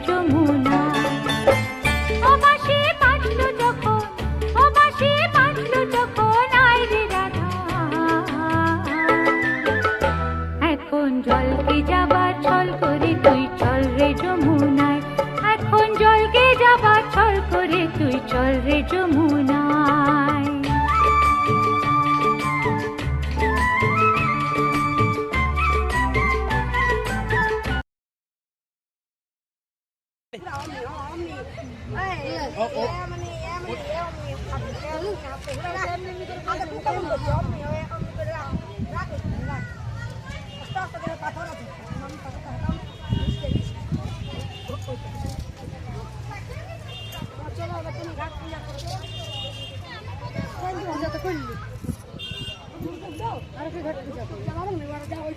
যমুনায়। ও বাঁশি বাজলো যখন, ও বাঁশি বাজলো যখন, আয় রে রাধা। এখন জলকে যাবার ছল করে তুই চল রে যমুনায়, এখন জলকে যাবার ছল করে তুই চল রে যমুনায়। আর